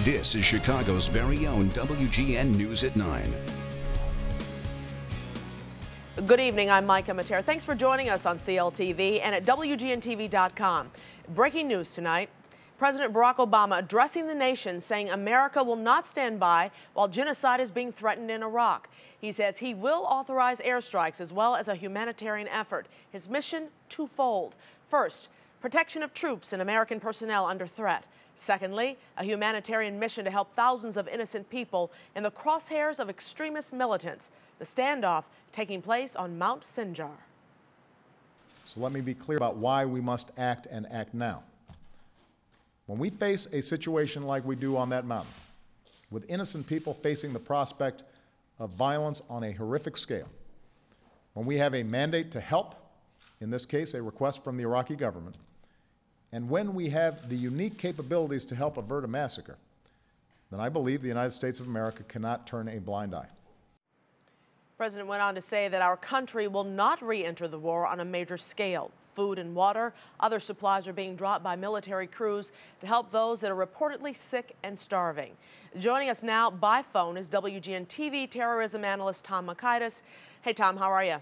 This is Chicago's very own WGN News at 9. Good evening, I'm Micah Matera. Thanks for joining us on CLTV and at WGN-TV.com. Breaking news tonight. President Barack Obama addressing the nation, saying America will not stand by while genocide is being threatened in Iraq. He says he will authorize airstrikes as well as a humanitarian effort. His mission, twofold. First, protection of troops and American personnel under threat. Secondly, a humanitarian mission to help thousands of innocent people in the crosshairs of extremist militants. The standoff taking place on Mount Sinjar. So let me be clear about why we must act and act now. When we face a situation like we do on that mountain, with innocent people facing the prospect of violence on a horrific scale, when we have a mandate to help, in this case a request from the Iraqi government, and when we have the unique capabilities to help avert a massacre, then I believe the United States of America cannot turn a blind eye. The President went on to say that our country will not re-enter the war on a major scale. Food and water, other supplies are being dropped by military crews to help those that are reportedly sick and starving. Joining us now by phone is WGN-TV terrorism analyst Tom Makaitis. Hey, Tom, how are you?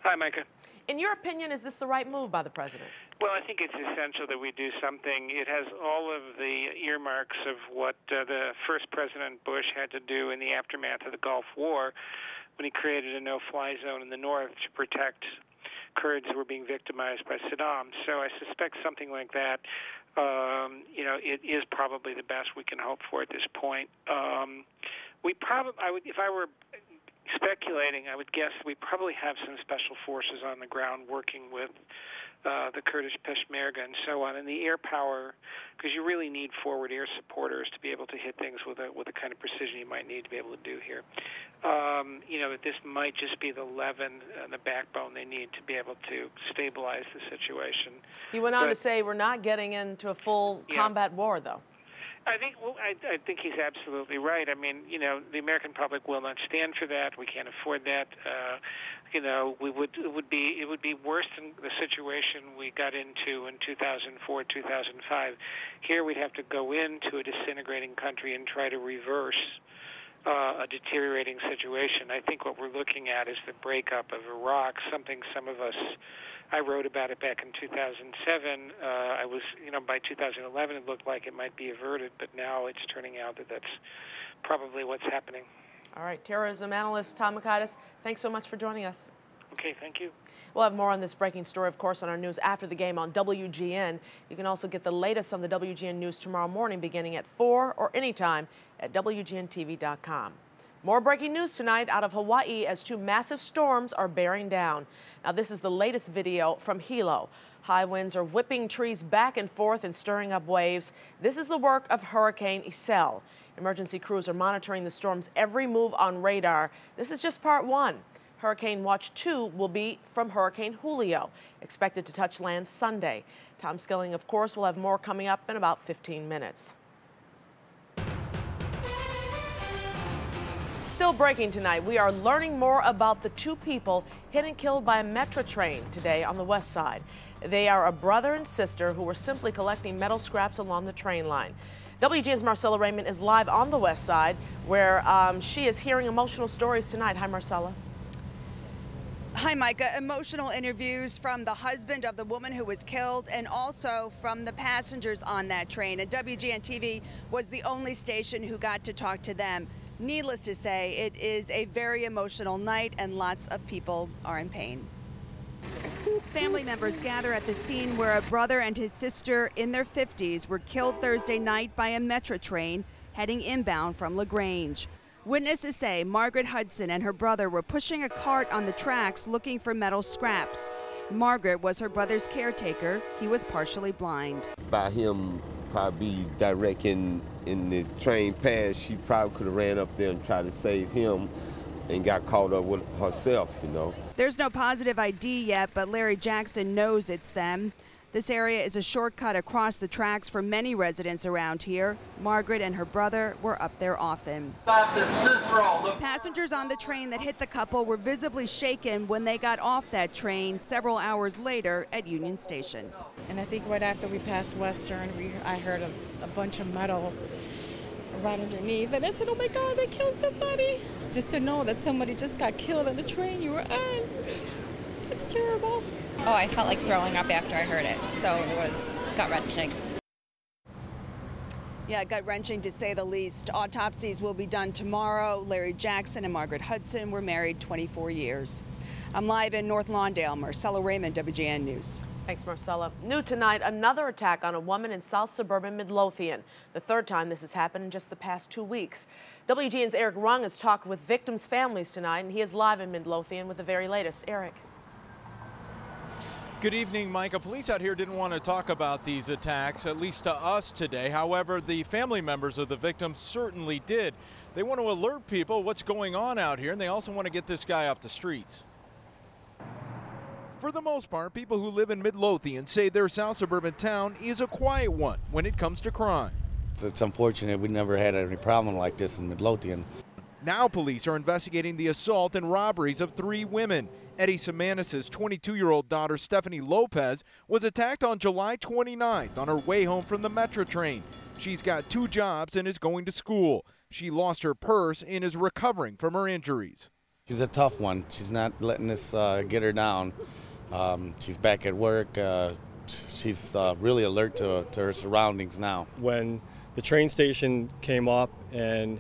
Hi, Micah. In your opinion, is this the right move by the president? Well, I think it's essential that we do something. It has all of the earmarks of what the first President Bush had to do in the aftermath of the Gulf War when he created a no-fly zone in the north to protect Kurds who were being victimized by Saddam. So I suspect something like that, it is probably the best we can hope for at this point. If I were speculating, I would guess we probably have some special forces on the ground working with the Kurdish Peshmerga and so on, and the air power, because you really need forward air supporters to be able to hit things with the kind of precision you might need to be able to do here. That this might just be the leaven and the backbone they need to be able to stabilize the situation. He went on to say we're not getting into a full combat war, though. I think he's absolutely right. I mean, the American public will not stand for that. We can't afford that. It would be worse than the situation we got into in 2004, 2005. Here we'd have to go into a disintegrating country and try to reverse a deteriorating situation. I think what we're looking at is the breakup of Iraq, something I wrote about it back in 2007. By 2011 it looked like it might be averted, but now it's turning out that that's probably what's happening. All right, terrorism analyst Tom Makaitis, thanks so much for joining us. Okay, thank you. We'll have more on this breaking story, of course, on our news after the game on WGN. You can also get the latest on the WGN News tomorrow morning beginning at 4 or anytime at WGN-TV.com. More breaking news tonight out of Hawaii as two massive storms are bearing down. Now, this is the latest video from Hilo. High winds are whipping trees back and forth and stirring up waves. This is the work of Hurricane Isel. Emergency crews are monitoring the storm's every move on radar. This is just part one. Hurricane Watch 2 will be from Hurricane Julio, expected to touch land Sunday. Tom Skilling, of course, will have more coming up in about 15 minutes. Still breaking tonight, we are learning more about the two people hit and killed by a Metro train today on the west side. They are a brother and sister who were simply collecting metal scraps along the train line. WGN's Marcella Raymond is live on the west side, where she is hearing emotional stories tonight. Hi, Marcella. Hi, Micah. Emotional interviews from the husband of the woman who was killed and also from the passengers on that train. And WGN-TV was the only station who got to talk to them. Needless to say, it is a very emotional night and lots of people are in pain. Family members gather at the scene where a brother and his sister in their 50s were killed Thursday night by a Metro train heading inbound from LaGrange. Witnesses say Margaret Hudson and her brother were pushing a cart on the tracks looking for metal scraps. Margaret was her brother's caretaker. He was partially blind. By him probably directing in the train pass, she probably could have ran up there and tried to save him and got caught up with herself, There's no positive ID yet, but Larry Jackson knows it's them. This area is a shortcut across the tracks for many residents around here. Margaret and her brother were up there often. Passengers on the train that hit the couple were visibly shaken when they got off that train several hours later at Union Station. And I think right after we passed Western, I heard a bunch of metal right underneath. And I said, oh my God, they killed somebody. Just to know that somebody just got killed on the train you were on. It's terrible. Oh, I felt like throwing up after I heard it, so it was gut-wrenching. Yeah, gut-wrenching to say the least. Autopsies will be done tomorrow. Larry Jackson and Margaret Hudson were married 24 years. I'm live in North Lawndale. Marcella Raymond, WGN News. Thanks, Marcella. New tonight, another attack on a woman in South suburban Midlothian. The third time this has happened in just the past 2 weeks. WGN's Eric Rung has talked with victims' families tonight, and he is live in Midlothian with the very latest. Eric. Good evening, Micah. Police out here didn't want to talk about these attacks, at least to us today. However, the family members of the victims certainly did. They want to alert people what's going on out here, and they also want to get this guy off the streets. For the most part, people who live in Midlothian say their South suburban town is a quiet one when it comes to crime. It's unfortunate we never had any problem like this in Midlothian. Now police are investigating the assault and robberies of 3 women. Eddie Semanis' 22-year-old daughter, Stephanie Lopez, was attacked on July 29th on her way home from the Metro train. She's got 2 jobs and is going to school. She lost her purse and is recovering from her injuries. She's a tough one. She's not letting us get her down. She's back at work. She's really alert to her surroundings now. When the train station came up and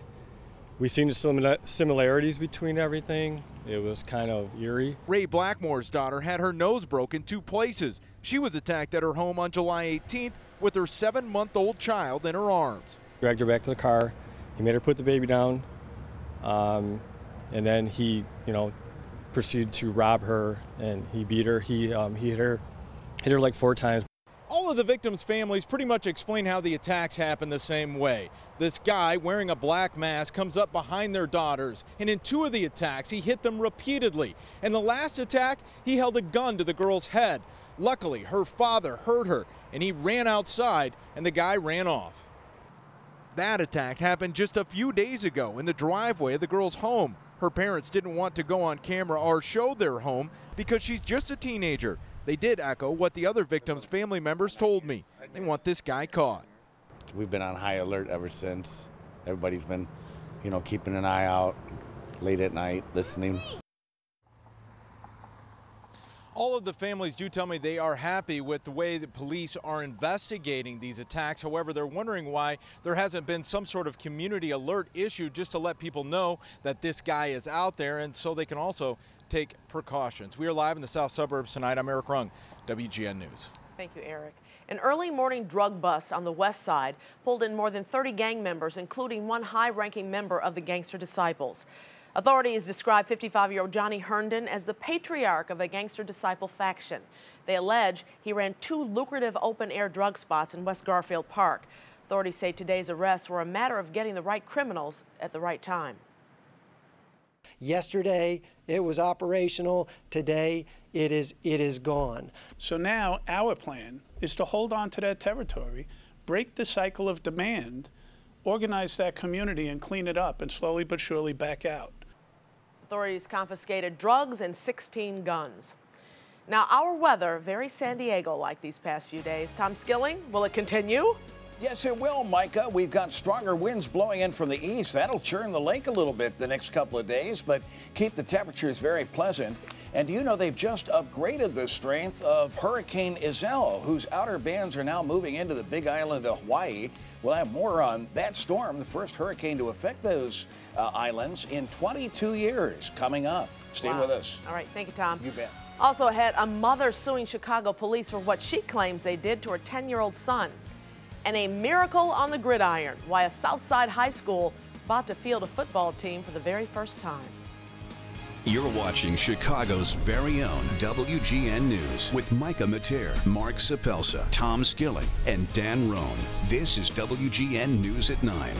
we seen the similarities between everything, it was kind of eerie. Ray Blackmore's daughter had her nose broken 2 places. She was attacked at her home on July 18th with her 7-month-old child in her arms. Dragged her back to the car. He made her put the baby down, and then he, proceeded to rob her, and he beat her. He hit her like 4 times. All of the victims' families pretty much explain how the attacks happened the same way. This guy wearing a black mask comes up behind their daughters, and in 2 of the attacks, he hit them repeatedly. In the last attack, he held a gun to the girl's head. Luckily, her father heard her, and he ran outside, and the guy ran off. That attack happened just a few days ago in the driveway of the girl's home. Her parents didn't want to go on camera or show their home because she's just a teenager. They did echo what the other victims' family members told me. They want this guy caught. We've been on high alert ever since. Everybody's been, keeping an eye out late at night, listening. All of the families do tell me they are happy with the way the police are investigating these attacks. However, they're wondering why there hasn't been some sort of community alert issued just to let people know that this guy is out there, and so they can also take precautions. We are live in the south suburbs tonight. I'm Eric Rung, WGN News. Thank you, Eric. An early morning drug bust on the west side pulled in more than 30 gang members, including one high-ranking member of the Gangster Disciples. Authorities describe 55-year-old Johnny Herndon as the patriarch of a Gangster Disciple faction. They allege he ran 2 lucrative open-air drug spots in West Garfield Park. Authorities say today's arrests were a matter of getting the right criminals at the right time. Yesterday, it was operational. Today, it is gone. So now our plan is to hold on to that territory, break the cycle of demand, organize that community and clean it up, and slowly but surely back out. Authorities confiscated drugs and 16 guns. Now, our weather, very San Diego-like these past few days. Tom Skilling, will it continue? Yes, it will, Micah. We've got stronger winds blowing in from the east. That'll churn the lake a little bit the next couple of days, but keep the temperatures very pleasant. And do you know they've just upgraded the strength of Hurricane Iselle, whose outer bands are now moving into the big island of Hawaii. We'll have more on that storm, the first hurricane to affect those islands in 22 years, coming up. Stay with us. All right, thank you, Tom. You bet. Also ahead, a mother suing Chicago police for what she claims they did to her 10-year-old son. And a miracle on the gridiron, why a Southside high school about to field a football team for the very first time. You're watching Chicago's very own WGN News with Micah Mater, Mark Sapelsa, Tom Skilling, and Dan Roan. This is WGN News at 9.